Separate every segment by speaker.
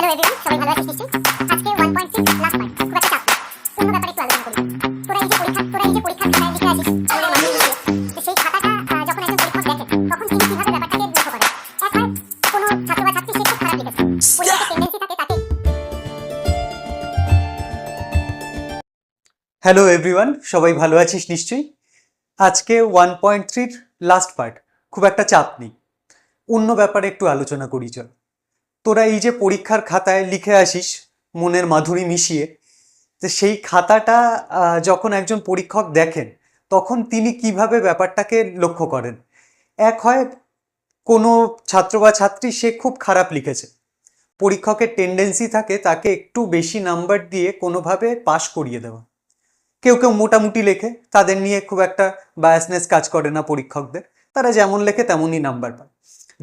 Speaker 1: Everyone, সবাই ভালো আছিস নিশ্চয়ই। আজকে 1.6 লাস্ট পার্ট, খুব একটা চাপ নেই। অন্য ব্যাপারে একটু আলোচনা করি। তোরা এই যে পরীক্ষার খাতায় লিখে আসিস আমাদের মাধ্যমিক বিষয়ে, তো সেই খাতাটা যখন একজন পরীক্ষক দেখে তখন তিনি কিভাবে ব্যাপারটাকে লক্ষ্য করেন। এক হয় কোনো ছাত্র বা ছাত্রী সে খুব খারাপ লিখেছে, পরীক্ষাতে টেন্ডেন্সি থাকে তাকে।
Speaker 2: হ্যালো এভরিওয়ান, সবাই ভালো আছিস নিশ্চয়ই। আজকে 1.3 লাস্ট পার্ট, খুব একটা চাপ নেই। অন্য ব্যাপারে একটু আলোচনা করি চল। তোরা এই যে পরীক্ষার খাতায় লিখে আসিস মনের মাধুরী মিশিয়ে, তো সেই খাতাটা যখন একজন পরীক্ষক দেখেন তখন তিনি কিভাবে ব্যাপারটাকে লক্ষ্য করেন। এক হয় কোনো ছাত্র বা ছাত্রী সে খুব খারাপ লিখেছে, পরীক্ষকের টেন্ডেন্সি থাকে তাকে একটু বেশি নাম্বার দিয়ে কোনোভাবে পাশ করিয়ে দেওয়া। কেউ কেউ মোটামুটি লেখে, তাদের নিয়ে খুব একটা বায়াসনেস কাজ করে না পরীক্ষকদের, তারা যেমন লেখে তেমনই নাম্বার পায়।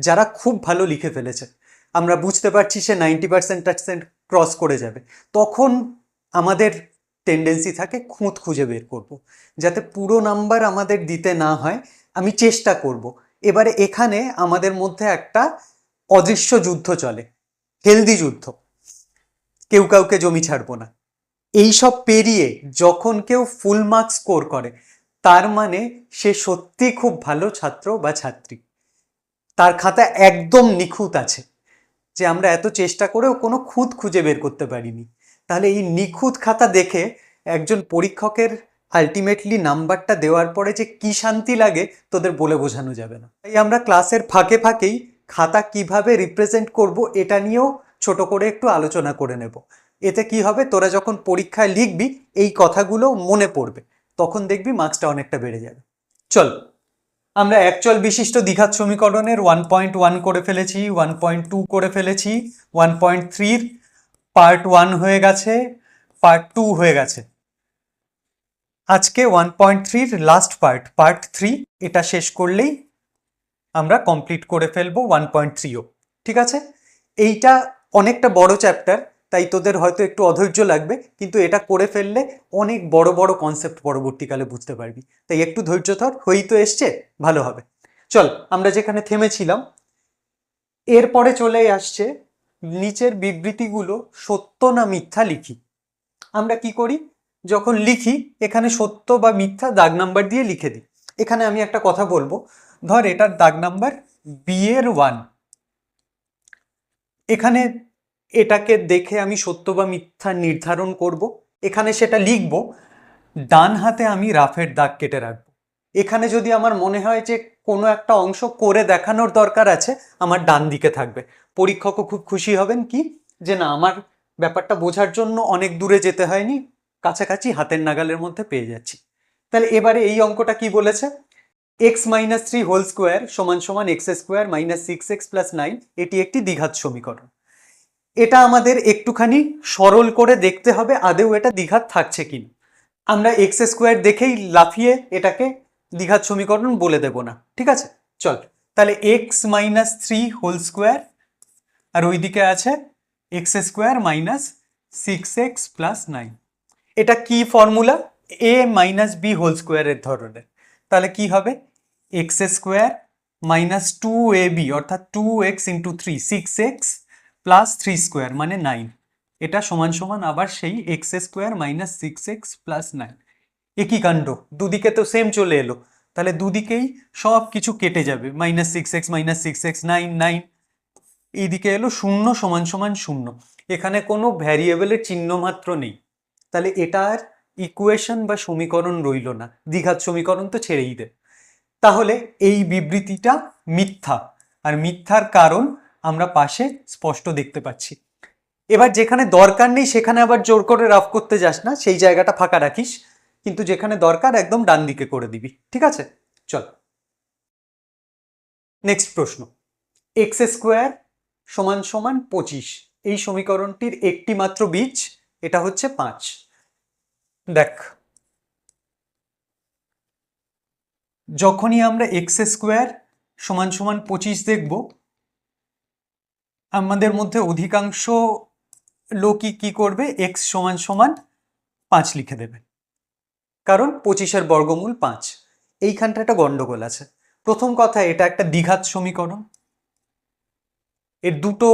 Speaker 2: যারা খুব ভালো লিখে ফেলেছে, আমরা বুঝতে পারছি সে 90% ক্রস করে যাবে, তখন আমাদের টেন্ডেন্সি থাকে খুঁত খুঁজে বের করব, যাতে পুরো নাম্বার আমাদের দিতে না হয় আমি চেষ্টা করব। এবারে এখানে আমাদের মধ্যে একটা অদৃশ্য যুদ্ধ চলে, হেলদি যুদ্ধ, কেউ কাউকে জমি ছাড়বো না। এই সব পেরিয়ে যখন কেউ ফুল মার্কস স্কোর করে, তার মানে সে সত্যি খুব ভালো ছাত্র বা ছাত্রী, তার খাতা একদম নিখুঁত আছে, যে আমরা এত চেষ্টা করেও কোনো খুঁত খুঁজে বের করতে পারিনি। তাহলে এই নিখুঁত খাতা দেখে একজন পরীক্ষকের আলটিমেটলি নাম্বারটা দেওয়ার পরে যে কি শান্তি লাগে তোদের বলে বোঝানো যাবে না। তাই আমরা ক্লাসের ফাঁকে ফাঁকেই খাতা কিভাবে রিপ্রেজেন্ট করব এটা নিয়েও ছোট করে একটু আলোচনা করে নেব। এতে কি হবে, তোরা যখন পরীক্ষায় লিখবি এই কথাগুলো মনে পড়বে, তখন দেখবি মার্কসটা অনেকটা বেড়ে যাবে। চল, আমরা একচল বিশিষ্ট দ্বিঘাত সমীকরণের 1.1 করে ফেলেছি, 1.2 করে ফেলেছি, 1.3 পার্ট 1 হয়ে গেছে, পার্ট 2 হয়ে গেছে। আজকে 1.3 লাস্ট পার্ট 3, এটা শেষ করলেই আমরা কমপ্লিট করে ফেলবো 1.3ও। ঠিক আছে, এইটা অনেকটা বড় চ্যাপ্টার, তাই তোদের হয়তো একটু অধৈর্য লাগবে, কিন্তু এটা করে ফেললে অনেক বড় বড় কনসেপ্ট পরবর্তীকালে বুঝতে পারবি। তাই একটু ধৈর্য ধর, হয়েই তো এসছে, ভালো হবে। চল, আমরা যেখানে থেমেছিলাম এরপরে চলে আসছে নিচের বিবৃতিগুলো সত্য না মিথ্যা লিখি। আমরা কি করি, যখন লিখি এখানে সত্য বা মিথ্যা দাগ নাম্বার দিয়ে লিখে দিই। এখানে আমি একটা কথা বলবো, ধর এটার দাগ নাম্বার বি এর 1, এখানে এটাকে দেখে আমি সত্য বা মিথ্যা নির্ধারণ করব। এখানে সেটা লিখব, ডান হাতে আমি রাফের দাগ কেটে রাখবো। এখানে যদি আমার মনে হয় যে কোনো একটা অংশ করে দেখানোর দরকার আছে, আমার ডান দিকে থাকবে। পরীক্ষকও খুব খুশি হবেন কি, যে না আমার ব্যাপারটা বোঝার জন্য অনেক দূরে যেতে হয়নি, কাছাকাছি হাতের নাগালের মধ্যে পেয়ে যাচ্ছি। তাহলে এবারে এই অঙ্কটা কি বলেছে, x মাইনাস 3 হোল স্কোয়ার সমান সমান x square minus 6x plus 9, এটি একটি দ্বিঘাত সমীকরণ। এটা আমাদের একটুখানি সরল করে দেখতে হবে আদেও এটা দ্বিঘাত থাকছে কিনা। আমরা এক্স স্কোয়ার দেখেই লাফিয়ে এটাকে দ্বিঘাত সমীকরণ বলে দেব না, ঠিক আছে। চল, তাহলে এক্স মাইনাস 3 হোল স্কোয়ার আর ওইদিকে আছে x square minus 6x plus 9। এটা কি ফর্মুলা, এ মাইনাস বি হোল স্কোয়ারের ধরনের। তাহলে কি হবে, এক্স স্কোয়ার মাইনাস 2ab অর্থাৎ 2x into 3, 6x plus 3 square মানে 9, এটা সমান সমান আবার সেই x square minus 6x plus 9। একই কাণ্ড, দুদিকে তো সেম চলে এলো, তাহলে দুদিকেই সব কিছু কেটে যাবে, মাইনাস 6x মাইনাস 6x 9 9, এইদিকে এলো 0 সমান সমান 0, এখানে কোনো ভ্যারিয়েবলের চিহ্ন মাত্র নেই। তাহলে এটা আর ইকুয়েশন বা সমীকরণ রইল না, দ্বিঘাত সমীকরণ তো ছেড়েই দে। তাহলে এই বিবৃতিটা মিথ্যা, আর মিথ্যার কারণ আমরা পাশে স্পষ্ট দেখতে পাচ্ছি। এবার যেখানে দরকার নেই সেখানে আবার জোর করে রাফ করতে যাস না, সেই জায়গাটা ফাঁকা রাখিস, কিন্তু যেখানে দরকার একদম ডান দিকে করে দিবি, ঠিক আছে। চল, নেক্সট প্রশ্ন, এক্স স্কোয়ার সমান সমান 25, এই সমীকরণটির একটি মাত্র বীজ, এটা হচ্ছে 5। দেখ, যখনই আমরা এক্স স্কোয়ার সমান সমান 25 দেখব, আমাদের মধ্যে অধিকাংশ লোকই কি করবে, এক্স সমান সমান 5 লিখে দেবে, কারণ 25-এর বর্গমূল 5। এইখানটা একটা গন্ডগোল আছে। প্রথম কথা, এটা একটা দ্বিঘাত সমীকরণ, এর দুটো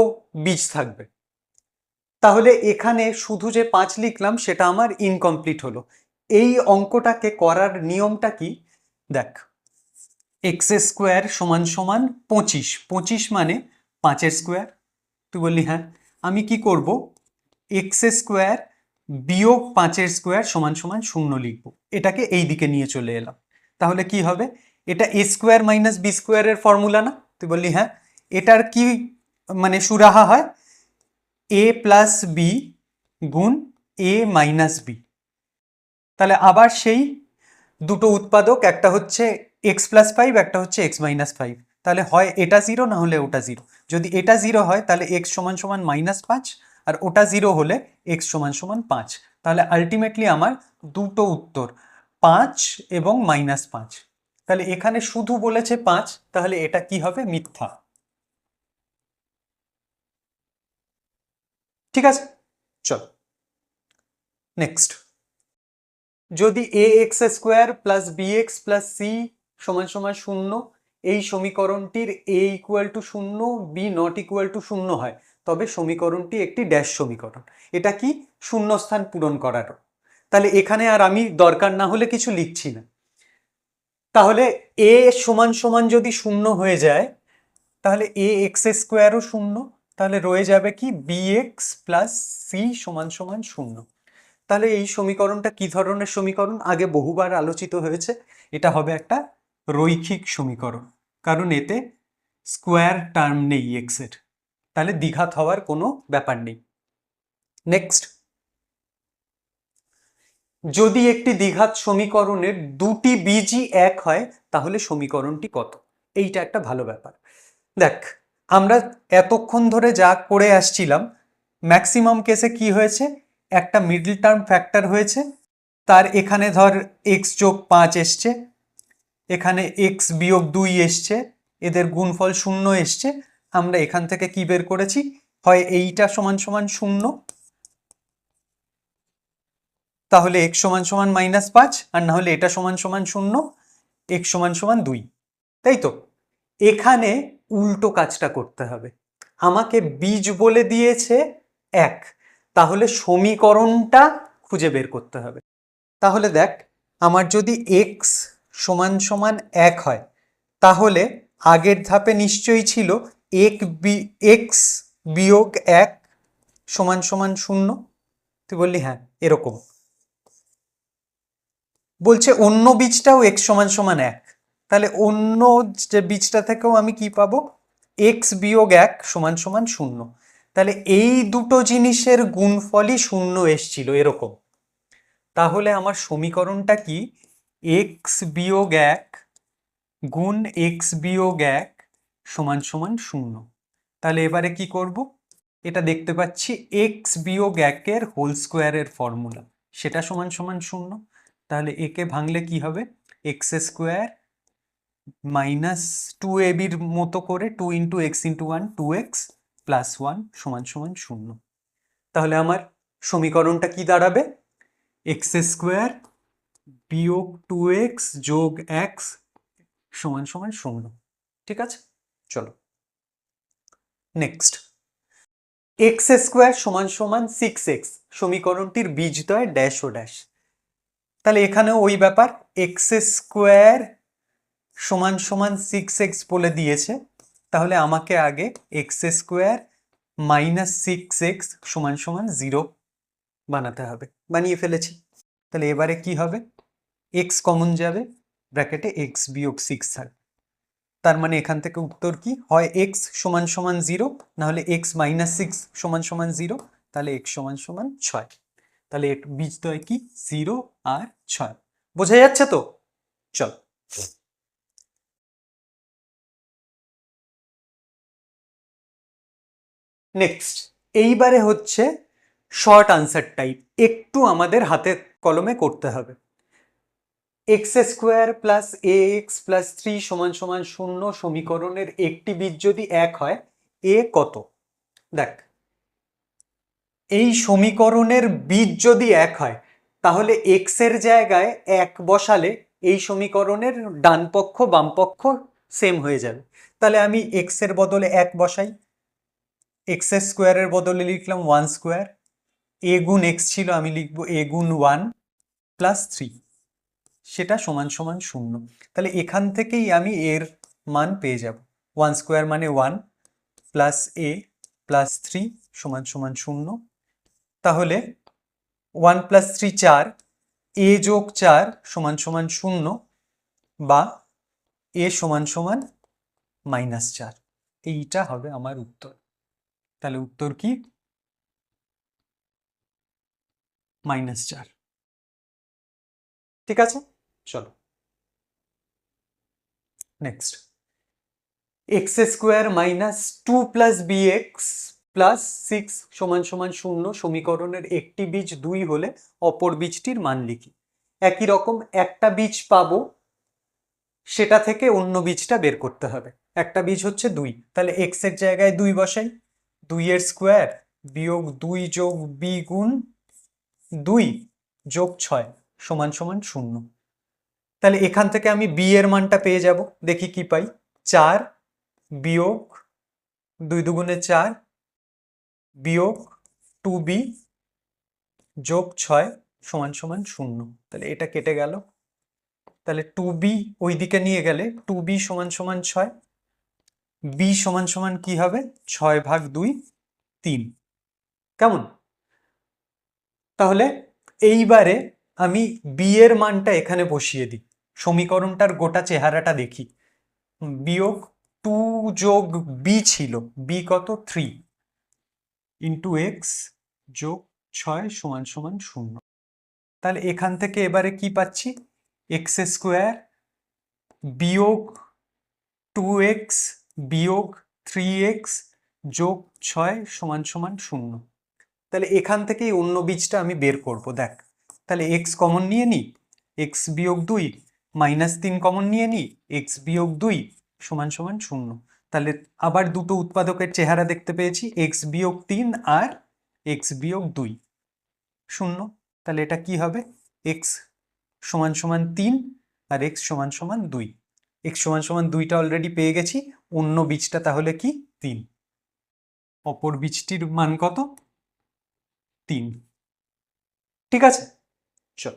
Speaker 2: বীজ থাকবে, তাহলে এখানে শুধু যে 5 লিখলাম সেটা আমার ইনকমপ্লিট হলো। এই অঙ্কটাকে করার নিয়মটা কি দেখ, এক্স স্কোয়ার সমান সমান 25, 25 মানে 5 স্কোয়ার। তুই বললি হ্যাঁ, আমি কি করব, এক্স স্কোয়ার বিয়োগ 5 স্কোয়ার সমান সমান 0 লিখব, এটাকে এই দিকে নিয়ে চলে এলাম। তাহলে কি হবে, এটা এ স্কোয়ার মাইনাস বি স্কোয়ারের ফর্মুলা না? তুই বললি হ্যাঁ। এটার কি মানে সুরাহা হয়, এ প্লাস বি গুণ এ মাইনাস বি। তাহলে আবার সেই দুটো উৎপাদক, একটা হচ্ছে এক্স প্লাস 5, একটা হচ্ছে এক্স মাইনাস 5। তাহলে হয় এটা 0 না হলে ওটা 0। যদি এটা 0 হয় তাহলে এক্স সমান সমান -5, আর ওটা 0 হলে এক্স সমান সমান 5। তাহলে আলটিমেটলি আমার দুটো উত্তর 5 এবং -5। তাহলে এখানে শুধু বলেছে 5, তাহলে এটা কি হবে, মিথ্যা। ঠিক আছে, চল নেক্সট। যদি a x square plus b x plus c সমান সমান 0 এই সমীকরণটির a equal to 0, b not equal to 0 হয়, তবে সমীকরণটি একটি ড্যাশ সমীকরণ। এটা কি, শূন্যস্থান পূরণ করার। তাহলে এখানে আর আমি দরকার না হলে কিছু লিখছি না। তাহলে এ সমান সমান যদি 0 হয়ে যায়, তাহলে এ এক্স স্কোয়ারও 0, তাহলে রয়ে যাবে কি বি এক্স প্লাস সি সমান সমান 0। তাহলে এই সমীকরণটা কি ধরনের সমীকরণ, আগে বহুবার আলোচিত হয়েছে। এটা হবে একটা রৈখিক সমীকরণ, কারণ এতে স্কোয়ার টার্ম নেই এক্স এর, তাহলে দ্বিঘাত হওয়ার কোনো ব্যাপার নেই। নেক্সট, যদি একটি দ্বিঘাত সমীকরণের দুটি বীজই এক হয় তাহলে সমীকরণটি কত? এইটা একটা ভালো ব্যাপার। দেখ, আমরা এতক্ষণ ধরে যা করে আসছিলাম, ম্যাক্সিমাম কেসে কি হয়েছে, একটা মিডল টার্ম ফ্যাক্টর হয়েছে, তার এখানে ধর এক্স যোগ 5 এসছে, এখানে এক্স বিয়োগ 2 এসছে, এদের গুণফল 0 এসছে। আমরা এখান থেকে কি বের করেছি, হয় এইটা সমান সমান 0, তাহলে x সমান সমান -5, আর না হলে এটা সমান সমান 0, x সমান সমান 2, তাই তো? এখানে উল্টো কাজটা করতে হবে, আমাকে বীজ বলে দিয়েছে 1, তাহলে সমীকরণটা খুঁজে বের করতে হবে। তাহলে দেখ, আমার যদি x সমান সমান 1 হয়, তাহলে আগের ধাপে নিশ্চয়ই ছিল x বিয়োগ 1 সমান সমান 0। তুই বললি হ্যাঁ, এরকম বলছে অন্য বীজটাও x সমান সমান 1, তাহলে অন্য যে বীজটা থেকেও আমি কি পাবো, x বিয়োগ 1 সমান সমান 0। তাহলে এই দুটো জিনিসের গুণফলই 0 এসছিল এরকম। তাহলে আমার সমীকরণটা কি, x বিয়োগ 1 গুণ x বিয়োগ 1 সমান সমান 0। তাহলে এবারে কি করব, এটা দেখতে পাচ্ছি x বিয়োগ 1 এর হোল স্কোয়ারের ফর্মুলা, সেটা সমান সমান 0। তাহলে একে ভাঙলে কি হবে, এক্স স্কোয়ার মাইনাস 2ab মতো করে 2 into x into 1, 2x plus 1 সমান সমান 0। তাহলে আমার সমীকরণটা কি দাঁড়াবে, এক্স স্কোয়ার বিয়োগ 2x যোগ x সমান সমান 0। ঠিক আছে, চলো নেক্সট। এক্স স্কোয়ার সমান সমান 6x, সমীকরণটির বীজদ্বয় ড্যাশ ও ড্যাশ। তাহলে এখানেও ওই ব্যাপার, এক্স স্কোয়ার সমান সমান 6x বলে দিয়েছে, তাহলে আমাকে আগে এক্স স্কোয়ার মাইনাস 6x সমান সমান 0 বানাতে হবে। বানিয়ে ফেলেছি। তাহলে এবারে কি হবে, x কমন যাবে, ব্র্যাকেটে x বিয়োগ 6 থাকবে। তার মানে এখান থেকে উত্তর কি হয়, x সমান সমান 0, না হলে x মাইনাস 6 সমান সমান 0, তাহলে x সমান সমান 6। তাহলে বীজদ্বয় কি, 0 আর 6। বোঝা যাচ্ছে তো? চল নেক্সট। এইবারে হচ্ছে শর্ট আনসার টাইপ, একটু আমাদের হাতে কলমে করতে হবে। এক্স স্কোয়ার প্লাস এ এক্স প্লাস 3 সমান সমান 0 সমীকরণের একটি বীজ যদি 1 হয়, এ কত? দেখ, এই সমীকরণের বীজ যদি 1 হয়, তাহলে এক্স এর জায়গায় 1 বসালে এই সমীকরণের ডান পক্ষ বাম পক্ষ সেম হয়ে যাবে। তাহলে আমি এক্স এর বদলে 1 বসাই, এক্স স্কোয়ারের বদলে লিখলাম 1 স্কোয়ার, এ গুণ এক্স ছিল, আমি লিখব এ গুণ 1 প্লাস 3, সেটা সমান সমান 0। তাহলে এখান থেকেই আমি এর মান পেয়ে যাব। 1 স্কোয়ার মানে 1 প্লাস এ প্লাস 3 সমান সমান 0। তাহলে 1 প্লাস 3 4, এ যোগ 4 সমান সমান 0, বা এ সমান সমান -4। এইটা হবে আমার উত্তর। তাহলে উত্তর কি? -4। ঠিক আছে, চলো next. X square minus 2 plus b x plus 6 সমান সমান 0 সমীকরণের একটি বীজ 2 হলে অপর বীজটির মান লিখি। একই রকম একটা বীজ পাবো, সেটা থেকে অন্য বীজটা বের করতে হবে। একটা বীজ হচ্ছে 2, তাহলে এক্স এর জায়গায় 2 বসাই। 2 এর স্কোয়ার বিয়োগ 2 যোগ বি গুণ 2 যোগ 6 সমান সমান 0। তাহলে এখান থেকে আমি বি এর মানটা পেয়ে যাব। দেখি কি পাই। 4 বিয়োগ 2 দুগুণে 4 বিয়োগ 2b যোগ 6 সমান সমান 0। তাহলে এটা কেটে গেল। তাহলে 2b ওই দিকে নিয়ে গেলে 2b সমান সমান 6, b সমান সমান কি হবে? 6/2 3। কেমন? তাহলে এইবারে আমি বি এর মানটা এখানে বসিয়ে দিই, সমীকরণটার গোটা চেহারাটা দেখি। বিয়োগ 2 যোগ বি ছিল, বি কত? 3 ইন্টু এক্স যোগ 6 সমান সমান 0। তাহলে এখান থেকে এবারে কি পাচ্ছি? এক্স স্কোয়ার বিয়োগ 2x বিয়োগ 3x যোগ 6 সমান সমান 0। তাহলে এখান থেকেই অন্য বীজটা আমি বের করব। দেখ, তাহলে x কমন নিয়ে নিই, x বিয়োগ 2 -3 কমন নিয়ে নিই, x বিয়োগ 2 সমান সমান 0। তাহলে আবার দুটো উৎপাদকের চেহারা দেখতে পেয়েছি, x বিয়োগ 3 আর x বিয়োগ 2 0। তাহলে এটা কি হবে? x সমান সমান 3 আর x সমান সমান 2। x সমান সমান 2টা অলরেডি পেয়ে গেছি, অন্য বীজটা তাহলে কি? 3। অপর বীজটির মান কত? 3। ঠিক আছে, চল।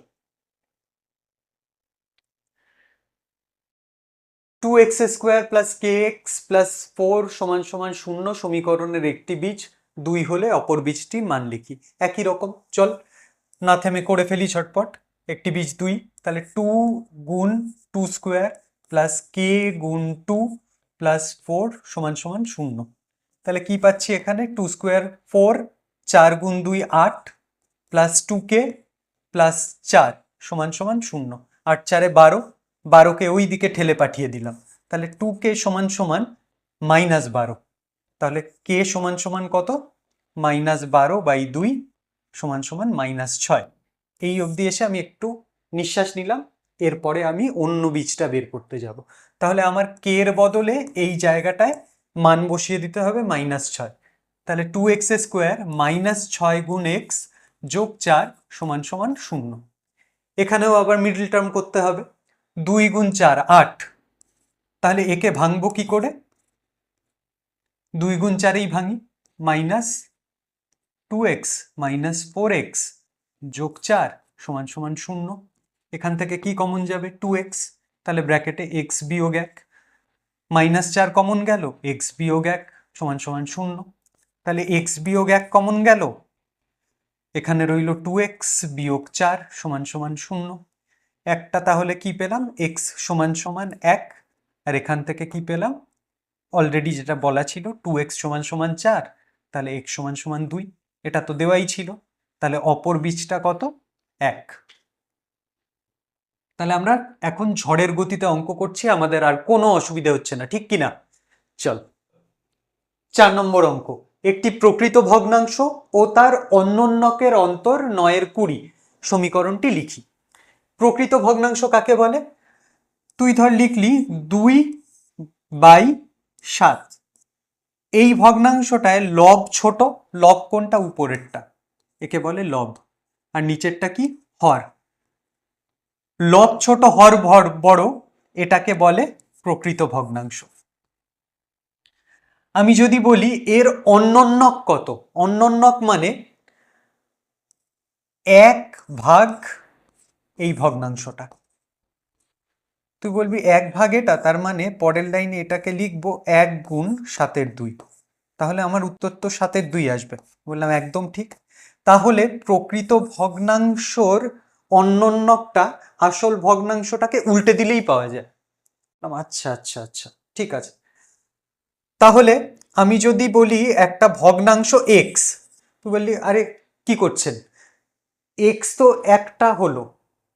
Speaker 2: 2x square plus kx plus 4 সমান সমান 0 সমীকরণের একটি বীজ 2 হলে অপর বীজটির মান লিখি। একই রকম, চল না থেমে করে ফেলি ঝটপট। একটি বীজ 2, তাহলে 2 গুণ 2 স্কোয়ার প্লাস কে গুণ 2 প্লাস 4 সমান সমান 0। তাহলে কি পাচ্ছি এখানে? 2 স্কোয়ার 4, 4 গুণ 2 8 প্লাস 2k প্লাস 4 সমান সমান 0। 8 4 12, 12কে ওই দিকে ঠেলে পাঠিয়ে দিলাম। তাহলে 2k সমান সমান -12। তাহলে k সমান সমান কত? -12/2 সমান সমান -6। এই অবধি এসে আমি একটু নিঃশ্বাস নিলাম, এরপরে আমি অন্য বীজটা বের করতে যাব। তাহলে আমার k এর বদলে এই জায়গাটায় মান বসিয়ে দিতে হবে -6। তাহলে 2x স্কোয়ার -6 গুণ x যোগ 4 সমান সমান 0। এখানেও আবার মিডল টার্ম করতে হবে। 2 গুণ 4 8, তাহলে একে ভাঙবো কি করে? 2 গুণ 4এই ভাঙি, -2x -4x যোগ 4 সমান সমান 0। এখান থেকে কি কমন যাবে? 2x, তাহলে ব্র্যাকেটে x বিয়োগ 1, -4 কমন গেল, x বিয়োগ 1 সমান সমান 0। তাহলে x বিয়োগ 1 কমন গেল, এখানে রইল 2x বিয়োগ 4 সমান সমান 0। একটা তাহলে কি পেলাম? x সমান সমান 1, আর এখান থেকে কি পেলাম? অলরেডি যেটা বলা ছিল 2x সমান সমান 4, তাহলে x সমান সমান 2। এটা তো দেওয়াই ছিল। তাহলে অপর বীজটা কত? 1। তাহলে আমরা এখন ঝড়ের গতিতে অঙ্ক করছি, আমাদের আর কোনো অসুবিধা হচ্ছে না, ঠিক কিনা? চল 4 নম্বর অঙ্ক। একটি প্রকৃত ভগ্নাংশ ও তার অন্যোন্যকের অন্তর 9/20 সমীকরণটি লিখি। প্রকৃত ভগ্নাংশ কাকে বলে? তুই ধর লিখলি 2/7। এই ভগ্নাংশটায় লব ছোট, লব কোনটা? উপরেরটা, একে বলে লব, আর নিচেরটা কি? হর। লব ছোট হর বড়, এটাকে বলে প্রকৃত ভগ্নাংশ। আমি যদি বলি এর অন্যোন্যক কত, অন্যোন্যক মানে এক ভাগ এই ভগ্নাংশটা। তুই বলবি এক ভাগ এটা, তার মানে পরের লাইনে এটাকে লিখবো 1 গুণ 7/2। তাহলে আমার উত্তর তো 7/2 আসবে। বললাম একদম ঠিক। তাহলে প্রকৃত ভগ্নাংশর অন্যটা আসল ভগ্নাংশটাকে উল্টে দিলেই পাওয়া যায়। আচ্ছা আচ্ছা আচ্ছা, ঠিক আছে। তাহলে আমি যদি বলি একটা ভগ্নাংশ এক্স, তুই বললি আরে কি করছেন, এক্স তো একটা হলো,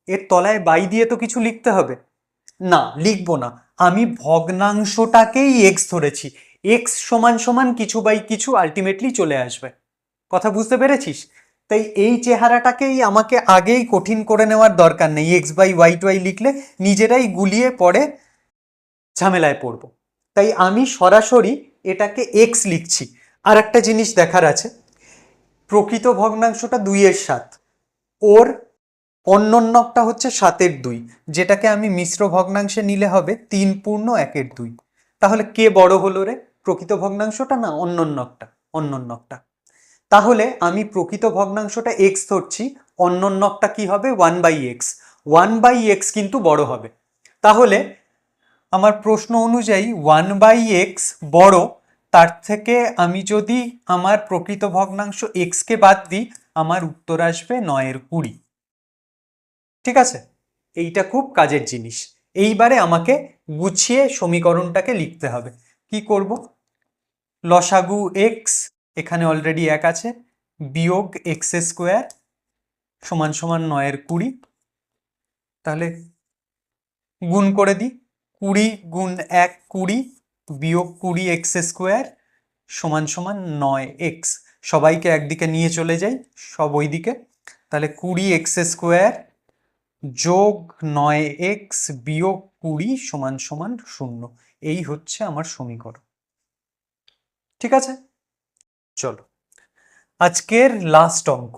Speaker 2: এর তলায় বাই দিয়ে তো কিছু লিখতে হবে। না, লিখবো না, আমি ভগ্নাংশটাকেই এক্স ধরেছি। এক্স সমান সমান কিছু বাই কিছু আলটিমেটলি চলে আসবে। কথা বুঝতে পেরেছিস? তাই এই চেহারাটাকেই আমাকে আগেই কঠিন করে নেওয়ার দরকার নেই। X by y to y লিখলে নিজেরাই গুলিয়ে পড়ে ঝামেলায় পড়বো। তাই আমি সরাসরি এটাকে এক্স লিখছি। আর একটা জিনিস দেখার আছে, প্রকৃত ভগ্নাংশটা 2/7, ওর অন্যটা হচ্ছে 7/2, যেটাকে আমি মিশ্র ভগ্নাংশে নিলে হবে 3/1/2। তাহলে কে বড় হলো রে, প্রকৃত ভগ্নাংশটা না অন্যটা? অন্যটা। তাহলে আমি প্রকৃত ভগ্নাংশটা এক্স ধরছি, অন্যটা কি হবে 1/x। 1/x কিন্তু বড় হবে। তাহলে আমার প্রশ্ন অনুযায়ী 1/x বড়, তার থেকে আমি যদি আমার প্রকৃত ভগ্নাংশ x কে বাদ দিই, আমার উত্তর আসবে 9/20। ঠিক আছে, এইটা খুব কাজের জিনিস। এইবারে আমাকে গুছিয়ে সমীকরণটাকে লিখতে হবে। কি করব? লসাগু এক্স, এখানে অলরেডি 1 আছে, বিয়োগ x² সমান সমান 9/20। তাহলে গুণ করে দিই, 20 গুণ 1 20, বিয়োগ 20x² সমান সমান 9x। সবাইকে একদিকে নিয়ে চলে যাই, সব ওইদিকে। তাহলে 20x² যোগ 9x বিয়োগ 20 সমান সমান 0। এই হচ্ছে আমার সমীকরণ। ঠিক আছে, চলো আজকের লাস্ট অঙ্ক।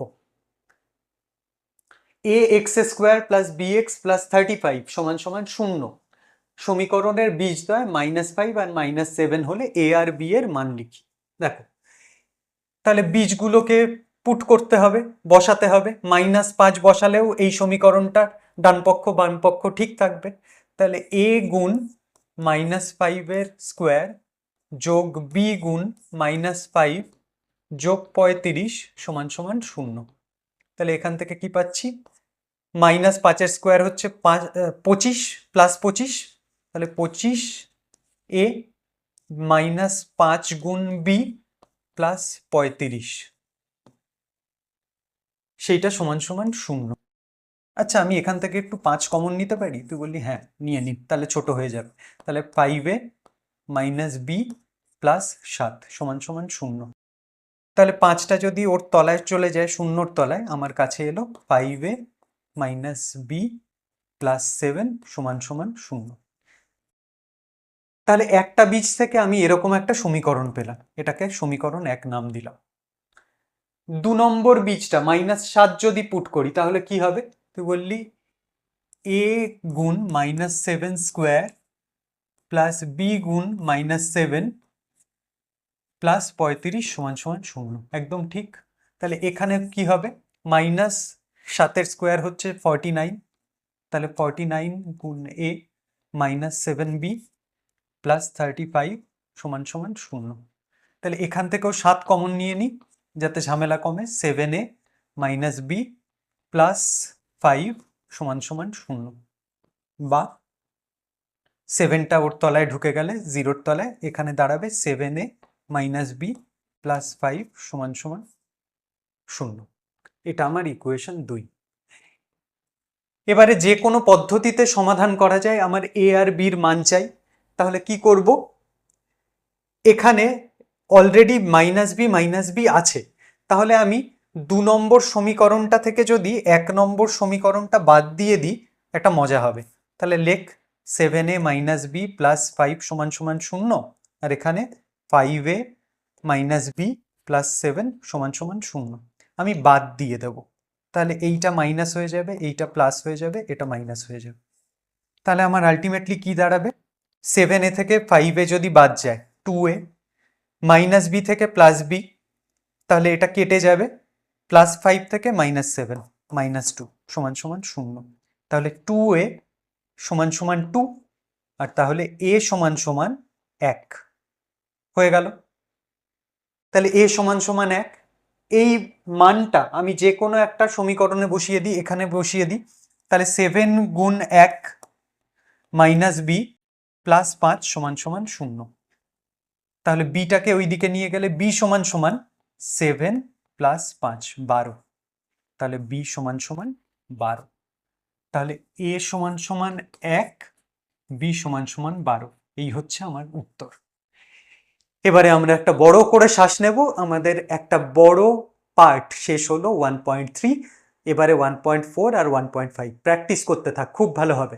Speaker 2: ax² প্লাস bx প্লাস 35 সমান সমান 0। সমীকরণের বীজদ্বয় -5 আর -7 হলে a আর b এর মান লিখি। দেখো, তাহলে বীজগুলোকে পুট করতে হবে, বসাতে হবে। -5 বসালেও এই সমীকরণটার ডান পক্ষ বাম পক্ষ ঠিক থাকবে। তাহলে a গুণ -5 যোগ b গুণ -5 যোগ 35 সমান সমান 0। তাহলে এখান থেকে কি পাচ্ছি, -5 হচ্ছে 25 প্লাস 25, তাহলে 25 a -5 গুণ b প্লাস 35, সেইটা সমান সমান 0। আচ্ছা, আমি এখান থেকে একটু 5 কমন নিতে পারি? তুই বললি হ্যাঁ নিয়ে নি, তাহলে ছোট হয়ে যাবে। তাহলে 5a মাইনাস b প্লাস 7 সমান সমান 0। তাহলে 5টা যদি ওর তলায় চলে যায়, শূন্যর তলায়, আমার কাছে এলো 5a মাইনাস b প্লাস 7 সমান সমান 0। তাহলে একটা বীজ থেকে আমি এরকম একটা সমীকরণ পেলাম, এটাকে সমীকরণ 1 নাম দিলাম। 2 নম্বর বীজটা -7 যদি পুট করি তাহলে কি হবে? তুই বললি a গুণ -7² প্লাস b গুণ -7 প্লাস 35 সমান সমান 0। একদম ঠিক। তাহলে এখানে কি হবে, -7² হচ্ছে 49, তাহলে 49 গুণ a -7b প্লাস 35 সমান সমান 0। তাহলে এখান থেকেও 7 কমন নিয়ে নিই যাতে ঝামেলা কমে। 7a মাইনাস b প্লাস 5 সমান সমান 0, বা 7টা ওর তলায় ঢুকে গেলে 0-র তলায় এখানে দাঁড়াবে 7a মাইনাস b প্লাস 5 সমান সমান 0। এটা আমার ইকুয়েশন 2। এবারে যে কোনো পদ্ধতিতে সমাধান করা যায়, আমার a আর b এর মান চাই। তাহলে কি করব, এখানে অলরেডি -b আছে, তাহলে আমি 2 নম্বর সমীকরণটা থেকে যদি 1 নম্বর সমীকরণটা বাদ দিয়ে দিই, একটা মজা হবে। তাহলে লেখ 7a মাইনাস b প্লাস 5 সমান সমান 0, আর এখানে 5a মাইনাস b প্লাস 7 সমান সমান 0। আমি বাদ দিয়ে দেব, তাহলে এইটা মাইনাস হয়ে যাবে, এইটা প্লাস হয়ে যাবে, এটা মাইনাস হয়ে যাবে। তাহলে আমার আলটিমেটলি কি দাঁড়াবে, 7a থেকে 5a যদি বাদ যায় 2a, মাইনাস বি থেকে প্লাস বি, তাহলে এটা কেটে যাবে, +5 থেকে -7, মাইনাস টু সমান সমান 0। তাহলে 2a সমান সমান 2, আর তাহলে a সমান সমান 1 হয়ে গেল। তাহলে a সমান সমান 1, এই মানটা আমি যে কোনো একটা সমীকরণে বসিয়ে দিই, এখানে বসিয়ে দিই। তাহলে 7 গুণ 1 মাইনাস বি প্লাস 5 সমান সমান 0। তাহলে বিটাকে ওই দিকে নিয়ে গেলে বি সমান সমান 7 প্লাস 5 12। তাহলে বি সমান সমান 12। তাহলে এ সমান সমান 1, বি সমান সমান 12। এই হচ্ছে আমার উত্তর। এবারে আমরা একটা বড় করে শ্বাস নেব। আমাদের একটা বড় পার্ট শেষ হলো 1.3। এবারে 1.4 আর 1.5 প্র্যাকটিস করতে থাক, খুব ভালো হবে।